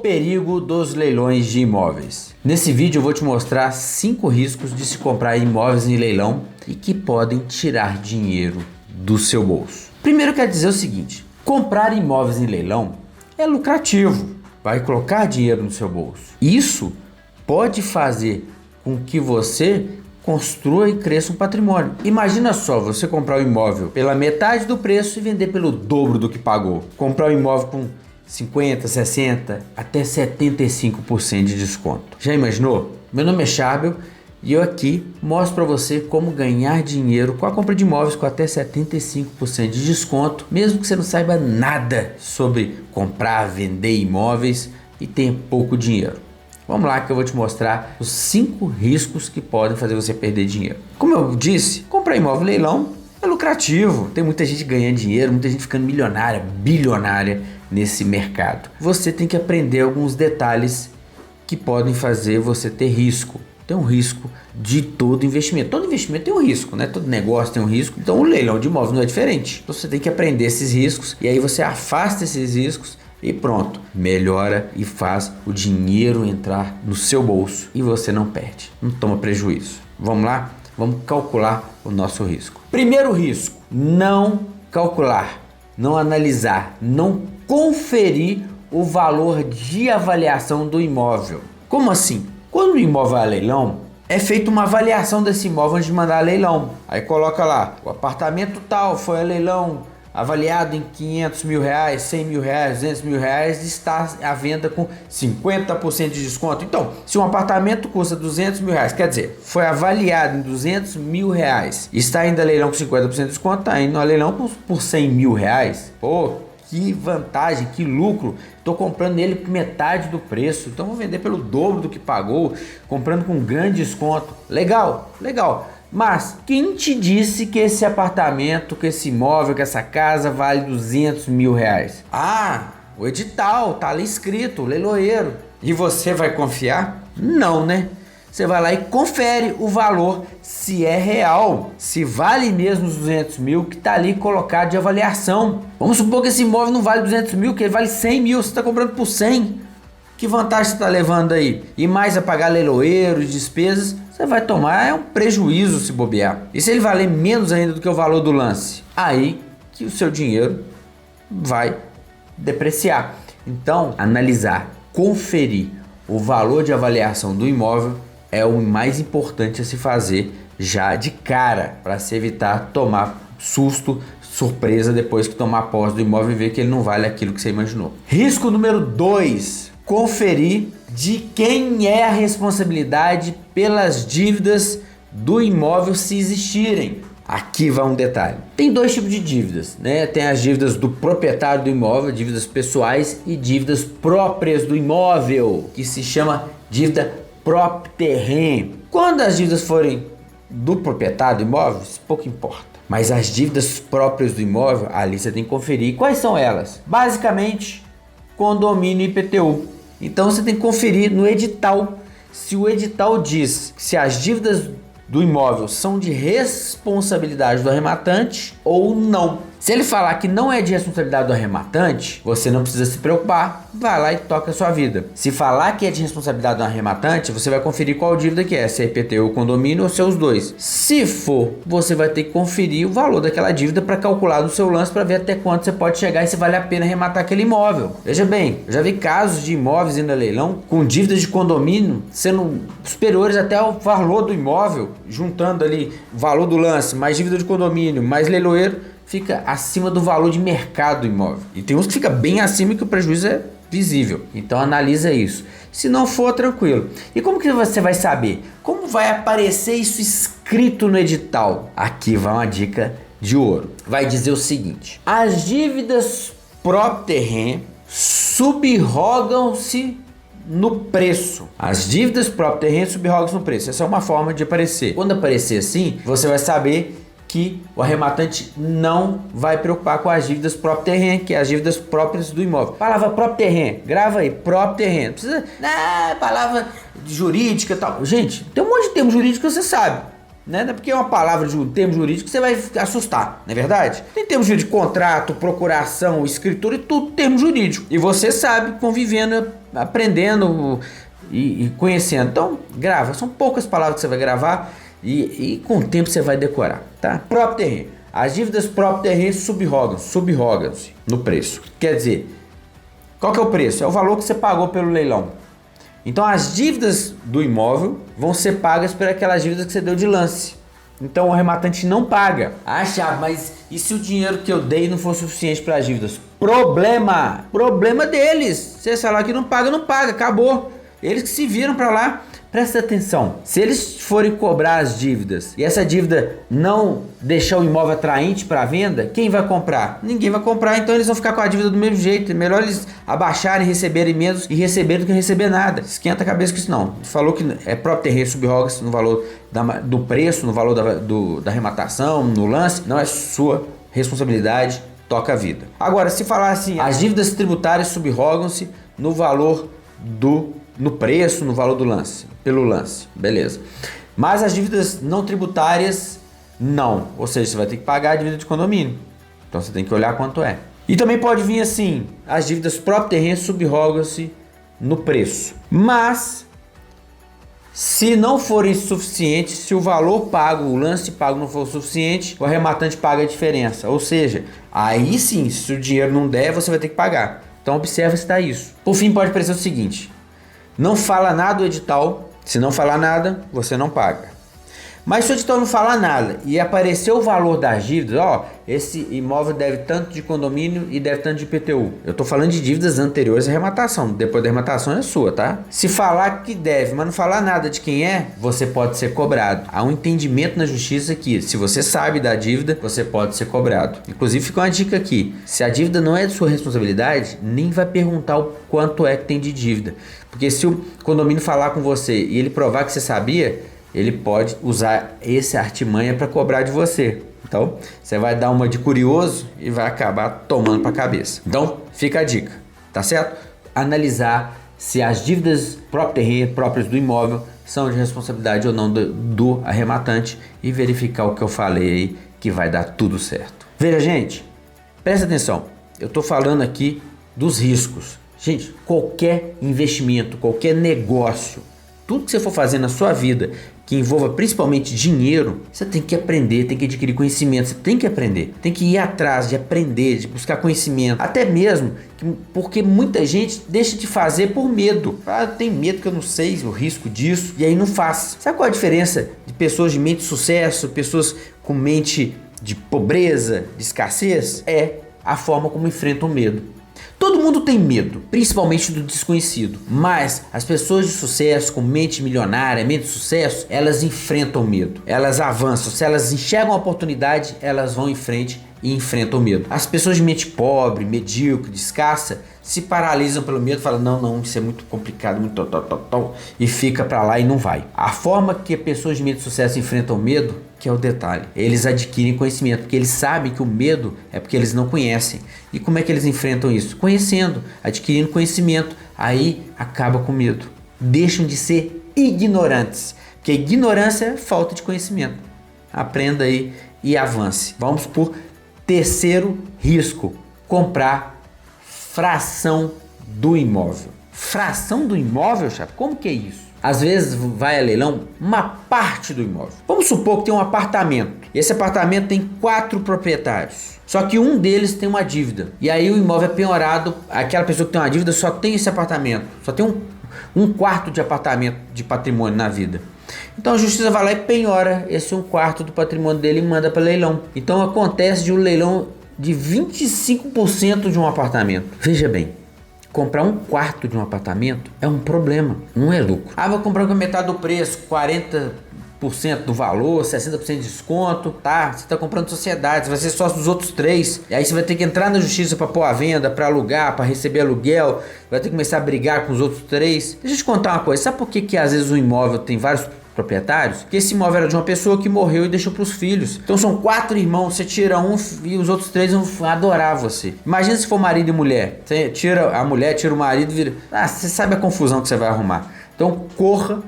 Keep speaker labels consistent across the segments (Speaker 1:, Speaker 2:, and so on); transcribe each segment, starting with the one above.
Speaker 1: perigo dos leilões de imóveis. Nesse vídeo eu vou te mostrar 5 riscos de se comprar imóveis em leilão e que podem tirar dinheiro do seu bolso. Primeiro, quer dizer o seguinte: comprar imóveis em leilão é lucrativo, vai colocar dinheiro no seu bolso. Isso pode fazer com que você construa e cresça um patrimônio. Imagina só, você comprar um imóvel pela metade do preço e vender pelo dobro do que pagou. Comprar um imóvel com 50%, 60%, até 75% de desconto. Já imaginou? Meu nome é Charbel e eu aqui mostro para você como ganhar dinheiro com a compra de imóveis com até 75% de desconto, mesmo que você não saiba nada sobre comprar, vender imóveis e tenha pouco dinheiro. Vamos lá que eu vou te mostrar os 5 riscos que podem fazer você perder dinheiro. Como eu disse, comprar imóvel em leilão é lucrativo. Tem muita gente ganhando dinheiro, muita gente ficando milionária, bilionária nesse mercado. Você tem que aprender alguns detalhes que podem fazer você ter risco. Tem um risco de todo investimento. Todo investimento tem um risco, né? Todo negócio tem um risco. Então o leilão de imóvel não é diferente. Então você tem que aprender esses riscos e aí você afasta esses riscos e pronto, melhora e faz o dinheiro entrar no seu bolso e você não perde, não toma prejuízo. Vamos lá? Vamos calcular o nosso risco. Primeiro risco: não calcular, não analisar, não conferir o valor de avaliação do imóvel. Como assim? Quando o imóvel é a leilão, é feita uma avaliação desse imóvel antes de mandar a leilão. Aí coloca lá, o apartamento tal foi a leilão, avaliado em 500 mil reais, 100 mil reais, 200 mil reais, está à venda com 50% de desconto. Então, se um apartamento custa 200 mil reais, quer dizer, foi avaliado em 200 mil reais, está ainda a leilão com 50% de desconto, está indo a leilão por 100 mil reais. Pô, que vantagem, que lucro. Estou comprando ele por metade do preço, então vou vender pelo dobro do que pagou, comprando com grande desconto. Legal, legal. Mas quem te disse que esse apartamento, que esse imóvel, que essa casa vale 200 mil reais? Ah, o edital, tá ali escrito, o leiloeiro. E você vai confiar? Não, né? Você vai lá e confere o valor, se é real, se vale mesmo os 200 mil que tá ali colocado de avaliação. Vamos supor que esse imóvel não vale 200 mil, que ele vale 100 mil, você está comprando por 100. Que vantagem você está levando aí? E mais a pagar leiloeiro, despesas, você vai tomar um prejuízo se bobear. E se ele valer menos ainda do que o valor do lance? Aí que o seu dinheiro vai depreciar. Então, analisar, conferir o valor de avaliação do imóvel é o mais importante a se fazer já de cara, para se evitar tomar susto, surpresa depois que tomar posse do imóvel e ver que ele não vale aquilo que você imaginou. Risco número 2. Conferir de quem é a responsabilidade pelas dívidas do imóvel se existirem. Aqui vai um detalhe. Tem 2 tipos de dívidas, né? Tem as dívidas do proprietário do imóvel, dívidas pessoais e dívidas próprias do imóvel, que se chama dívida propterrem. Quando as dívidas forem do proprietário do imóvel, isso pouco importa. Mas as dívidas próprias do imóvel, ali você tem que conferir. Quais são elas? Basicamente, condomínio e IPTU. Então você tem que conferir no edital se o edital diz se as dívidas do imóvel são de responsabilidade do arrematante ou não. Se ele falar que não é de responsabilidade do arrematante, você não precisa se preocupar, vai lá e toca a sua vida. Se falar que é de responsabilidade do arrematante, você vai conferir qual dívida que é, se é IPTU, condomínio ou seus dois. Se for, você vai ter que conferir o valor daquela dívida para calcular no seu lance para ver até quanto você pode chegar e se vale a pena arrematar aquele imóvel. Veja bem, eu já vi casos de imóveis indo a leilão com dívidas de condomínio sendo superiores até ao valor do imóvel, juntando ali o valor do lance, mais dívida de condomínio, mais leiloeiro, fica acima do valor de mercado do imóvel. E tem uns que fica bem acima e que o prejuízo é visível. Então analisa isso. Se não for, tranquilo. E como que você vai saber? Como vai aparecer isso escrito no edital? Aqui vai uma dica de ouro. Vai dizer o seguinte: as dívidas propterrem subrogam-se no preço. As dívidas propterrem subrogam-se no preço. Essa é uma forma de aparecer. Quando aparecer assim, você vai saber que o arrematante não vai preocupar com as dívidas propterrem, que é as dívidas próprias do imóvel. Palavra propterrem, grava aí, propterrem. Não precisa, palavra jurídica e tal. Gente, tem um monte de termo jurídico que você sabe. né? Não é porque é uma palavra de um termo jurídico que você vai assustar, não é verdade? Tem termo jurídico, contrato, procuração, escritura e tudo termo jurídico. E você sabe, convivendo, aprendendo e conhecendo. Então, grava. São poucas palavras que você vai gravar e com o tempo você vai decorar, tá? Próprio terreno. As dívidas próprio terreno subrogam-se no preço. Quer dizer, qual que é o preço? É o valor que você pagou pelo leilão. Então as dívidas do imóvel vão ser pagas por aquelas dívidas que você deu de lance. Então o arrematante não paga. Ah, Thiago, mas e se o dinheiro que eu dei não for suficiente para as dívidas? Problema deles. Se eles falar que não paga, não paga, acabou. Eles que se viram para lá. Presta atenção, se eles forem cobrar as dívidas e essa dívida não deixar o imóvel atraente para venda, quem vai comprar? Ninguém vai comprar, então eles vão ficar com a dívida do mesmo jeito. É melhor eles abaixarem, receberem menos e receberem do que receber nada. Esquenta a cabeça com isso não. Falou que é próprio terreno, subroga-se no valor do preço, no valor da arrematação, no lance, não é sua responsabilidade, toca a vida. Agora, se falar assim, as dívidas tributárias subrogam-se no valor no preço, no valor do lance, pelo lance, beleza. Mas as dívidas não tributárias, não. Ou seja, você vai ter que pagar a dívida de condomínio. Então você tem que olhar quanto é. E também pode vir assim, as dívidas próprio terreno subrogam-se no preço. Mas, se não forem suficientes, se o valor pago, o lance pago não for suficiente, o arrematante paga a diferença. Ou seja, aí sim, se o dinheiro não der, você vai ter que pagar. Então observa se está isso. Por fim, pode parecer o seguinte. Não fala nada o edital, se não falar nada, você não paga. Mas se o edital não falar nada e aparecer o valor das dívidas, ó, esse imóvel deve tanto de condomínio e deve tanto de IPTU. Eu tô falando de dívidas anteriores à arrematação, depois da arrematação é sua, tá? Se falar que deve, mas não falar nada de quem é, você pode ser cobrado. Há um entendimento na justiça que, se você sabe da dívida, você pode ser cobrado. Inclusive, fica uma dica aqui, se a dívida não é de sua responsabilidade, nem vai perguntar o quanto é que tem de dívida. Porque se o condomínio falar com você e ele provar que você sabia, ele pode usar essa artimanha para cobrar de você. Então, você vai dar uma de curioso e vai acabar tomando para a cabeça. Então, fica a dica, tá certo? Analisar se as dívidas próprio terreno, próprias do imóvel, são de responsabilidade ou não do arrematante e verificar o que eu falei aí, que vai dar tudo certo. Veja, gente, presta atenção. Eu estou falando aqui dos riscos. Gente, qualquer investimento, qualquer negócio, tudo que você for fazer na sua vida que envolva principalmente dinheiro, você tem que aprender, tem que adquirir conhecimento, você tem que aprender, tem que ir atrás de aprender, de buscar conhecimento, até mesmo porque muita gente deixa de fazer por medo. Ah, tem medo que eu não sei o risco disso e aí não faz. Sabe qual a diferença de pessoas de mente de sucesso, pessoas com mente de pobreza, de escassez? É a forma como enfrentam o medo. Todo mundo tem medo, principalmente do desconhecido, mas as pessoas de sucesso, com mente milionária, mente de sucesso, elas enfrentam o medo, elas avançam, se elas enxergam a oportunidade, elas vão em frente e enfrentam o medo. As pessoas de mente pobre, medíocre, de escassa, se paralisam pelo medo, falam, não, isso é muito complicado, muito e fica pra lá e não vai. A forma que pessoas de mente de sucesso enfrentam o medo, que é o detalhe, eles adquirem conhecimento, porque eles sabem que o medo é porque eles não conhecem. E como é que eles enfrentam isso? Conhecendo, adquirindo conhecimento, aí acaba com o medo. Deixam de ser ignorantes, porque ignorância é falta de conhecimento. Aprenda aí e avance. Vamos por terceiro risco, comprar fração do imóvel. Fração do imóvel, chapa? Como que é isso? Às vezes vai a leilão uma parte do imóvel. Vamos supor que tem um apartamento. E esse apartamento tem 4 proprietários. Só que um deles tem uma dívida. E aí o imóvel é penhorado. Aquela pessoa que tem uma dívida só tem esse apartamento. Só tem um quarto de apartamento de patrimônio na vida. Então a justiça vai lá e penhora esse 1/4 do patrimônio dele e manda para leilão. Então acontece de um leilão de 25% de um apartamento. Veja bem, comprar 1/4 de um apartamento é um problema, não é lucro. Ah, vou comprar com metade do preço, 40% do valor, 60% de desconto, tá? Você tá comprando sociedade, você vai ser sócio dos outros 3. E aí você vai ter que entrar na justiça para pôr a venda, para alugar, para receber aluguel, vai ter que começar a brigar com os outros 3. Deixa eu te contar uma coisa, sabe por que às vezes um imóvel tem vários proprietários? Porque esse imóvel era de uma pessoa que morreu e deixou para os filhos. Então são 4 irmãos, você tira um e os outros 3 vão adorar você. Imagina se for marido e mulher. Você tira a mulher, tira o marido e vira... você sabe a confusão que você vai arrumar. Então corra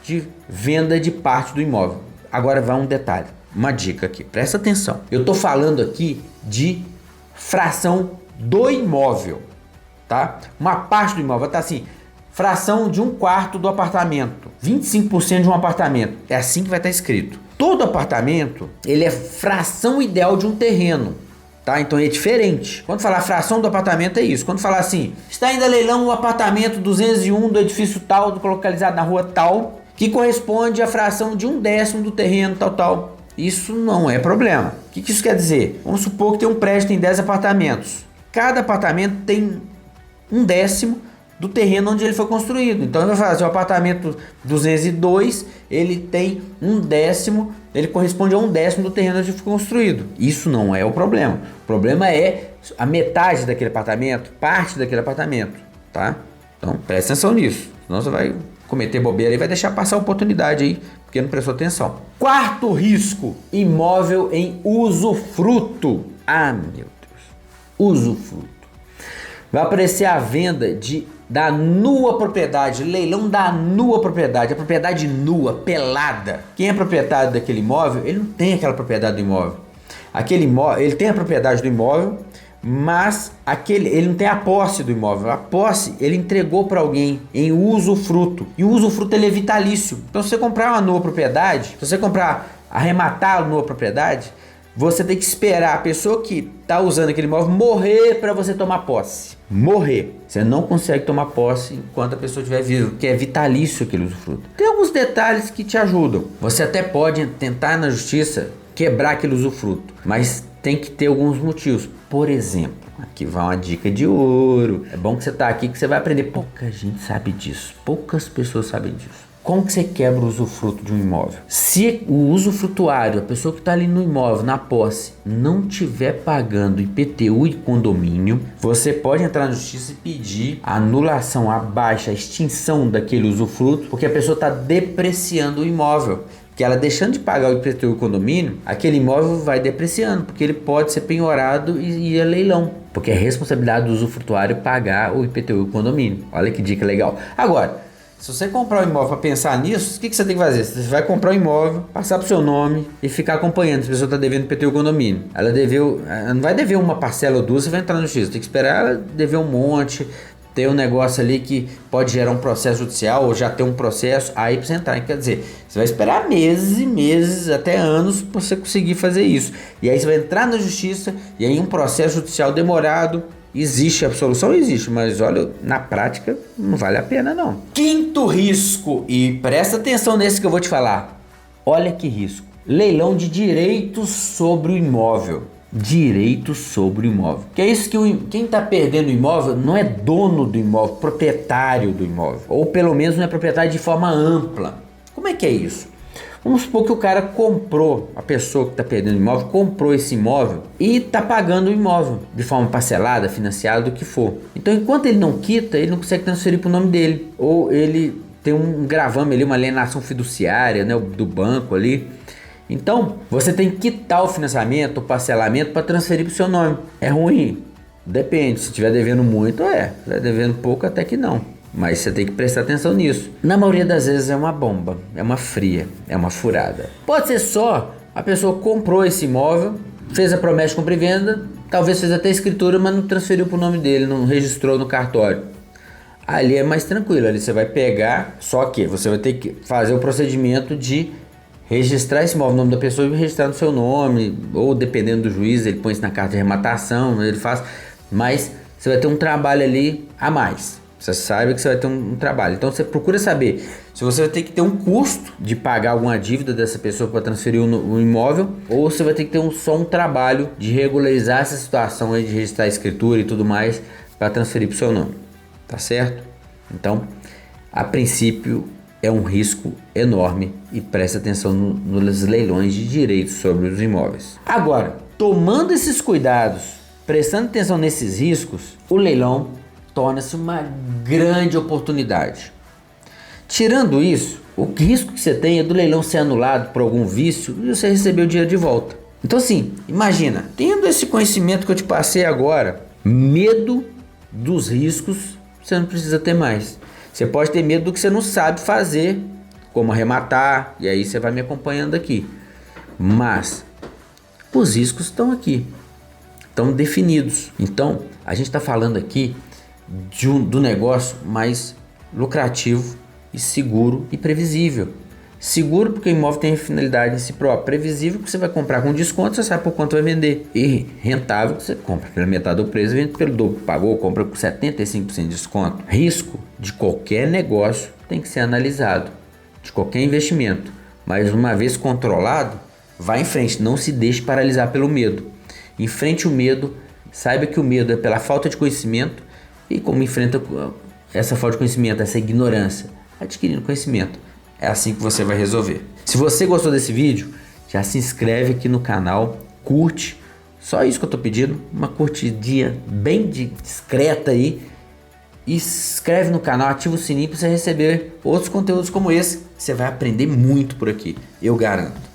Speaker 1: de venda de parte do imóvel. Agora vai um detalhe, uma dica aqui, presta atenção. Eu tô falando aqui de fração do imóvel, tá? Uma parte do imóvel tá assim, fração de 1/4 do apartamento, 25% de um apartamento, é assim que vai estar escrito. Todo apartamento, ele é fração ideal de um terreno, tá? Então é diferente. Quando falar fração do apartamento é isso. Quando falar assim, está indo a leilão o apartamento 201 do edifício tal, localizado na rua tal, que corresponde à fração de 1/10 do terreno tal. Isso não é problema. O que isso quer dizer? Vamos supor que tem um prédio que tem 10 apartamentos. Cada apartamento tem 1/10 do terreno onde ele foi construído. Então ele vai fazer o apartamento 202, ele tem 1/10, ele corresponde a 1/10 do terreno onde foi construído. Isso não é o problema. O problema é a metade daquele apartamento, parte daquele apartamento, tá? Então presta atenção nisso, senão você vai cometer bobeira e vai deixar passar a oportunidade aí, porque não prestou atenção. Quarto risco, imóvel em usufruto. Ah, meu Deus, usufruto. Vai aparecer a venda da nua propriedade, leilão da nua propriedade, a propriedade nua, pelada. Quem é proprietário daquele imóvel, ele não tem aquela propriedade do imóvel. Aquele imóvel, ele tem a propriedade do imóvel, mas ele não tem a posse do imóvel. A posse ele entregou para alguém em usufruto. E o usufruto ele é vitalício. Então se você comprar uma nua propriedade, se você arrematar a nua propriedade, você tem que esperar a pessoa que está usando aquele imóvel morrer para você tomar posse. Morrer. Você não consegue tomar posse enquanto a pessoa estiver viva, porque é vitalício aquele usufruto. Tem alguns detalhes que te ajudam. Você até pode tentar na justiça quebrar aquele usufruto, mas tem que ter alguns motivos. Por exemplo, aqui vai uma dica de ouro. É bom que você está aqui que você vai aprender. Pouca gente sabe disso. Poucas pessoas sabem disso. Como que você quebra o usufruto de um imóvel? Se o usufrutuário, a pessoa que está ali no imóvel, na posse, não estiver pagando IPTU e condomínio, você pode entrar na justiça e pedir a anulação, a baixa, a extinção daquele usufruto, porque a pessoa está depreciando o imóvel. Que ela deixando de pagar o IPTU e o condomínio, aquele imóvel vai depreciando, porque ele pode ser penhorado e ir a leilão. Porque é responsabilidade do usufrutuário pagar o IPTU e o condomínio. Olha que dica legal. Agora, se você comprar um imóvel para pensar nisso, o que você tem que fazer? Você vai comprar um imóvel, passar pro seu nome e ficar acompanhando se a pessoa está devendo IPTU e condomínio. Ela não vai dever uma parcela ou duas, você vai entrar na justiça. Tem que esperar ela dever um monte, ter um negócio ali que pode gerar um processo judicial ou já ter um processo, aí para você entrar. Quer dizer, você vai esperar meses e meses, até anos, para você conseguir fazer isso. E aí você vai entrar na justiça e aí um processo judicial demorado. Existe a solução? Existe, mas olha, na prática não vale a pena não. Quinto risco, e presta atenção nesse que eu vou te falar. Olha que risco. Leilão de direitos sobre o imóvel. Direitos sobre o imóvel. Que é isso que quem está perdendo o imóvel não é dono do imóvel, proprietário do imóvel. Ou pelo menos não é proprietário de forma ampla. Como é que é isso? Vamos supor que o cara comprou, a pessoa que está perdendo o imóvel, comprou esse imóvel e está pagando o imóvel de forma parcelada, financiada, do que for. Então, enquanto ele não quita, ele não consegue transferir para o nome dele. Ou ele tem um gravame ali, uma alienação fiduciária, né, do banco ali. Então, você tem que quitar o financiamento, o parcelamento para transferir para o seu nome. É ruim? Depende. Se estiver devendo muito, Se estiver devendo pouco, até que não. Mas você tem que prestar atenção nisso. Na maioria das vezes é uma bomba, é uma fria, é uma furada. Pode ser só a pessoa comprou esse imóvel, fez a promessa de compra e venda, talvez fez até a escritura, mas não transferiu para o nome dele, não registrou no cartório. Ali é mais tranquilo, ali você vai pegar, só que você vai ter que fazer o procedimento de registrar esse imóvel no nome da pessoa e registrar no seu nome, ou dependendo do juiz, ele põe isso na carta de arrematação, ele faz, mas você vai ter um trabalho ali a mais. Você sabe que você vai ter um trabalho. Então você procura saber se você vai ter que ter um custo de pagar alguma dívida dessa pessoa para transferir o imóvel, ou você vai ter que ter só um trabalho de regularizar essa situação aí, de registrar a escritura e tudo mais para transferir para o seu nome. Tá certo? Então, a princípio, é um risco enorme e preste atenção nos leilões de direitos sobre os imóveis. Agora, tomando esses cuidados, prestando atenção nesses riscos, o leilão torna-se uma grande oportunidade. Tirando isso, o risco que você tem é do leilão ser anulado por algum vício e você receber o dinheiro de volta. Então assim, imagina, tendo esse conhecimento que eu te passei agora, medo dos riscos você não precisa ter mais. Você pode ter medo do que você não sabe fazer como arrematar, e aí você vai me acompanhando aqui. Mas os riscos estão aqui, estão definidos. Então a gente está falando aqui do negócio mais lucrativo e seguro e previsível. Seguro porque o imóvel tem finalidade em si próprio. Previsível porque você vai comprar com desconto, você sabe por quanto vai vender. E rentável que você compra pela metade do preço, vende pelo dobro. Pagou, compra com 75% de desconto. Risco de qualquer negócio tem que ser analisado, de qualquer investimento. Mas uma vez controlado, vá em frente, não se deixe paralisar pelo medo. Enfrente o medo, saiba que o medo é pela falta de conhecimento. E como enfrenta essa falta de conhecimento, essa ignorância? Adquirindo conhecimento. É assim que você vai resolver. Se você gostou desse vídeo, já se inscreve aqui no canal, curte. Só isso que eu tô pedindo, uma curtidinha bem discreta aí. E se inscreve no canal, ativa o sininho para você receber outros conteúdos como esse. Você vai aprender muito por aqui, eu garanto.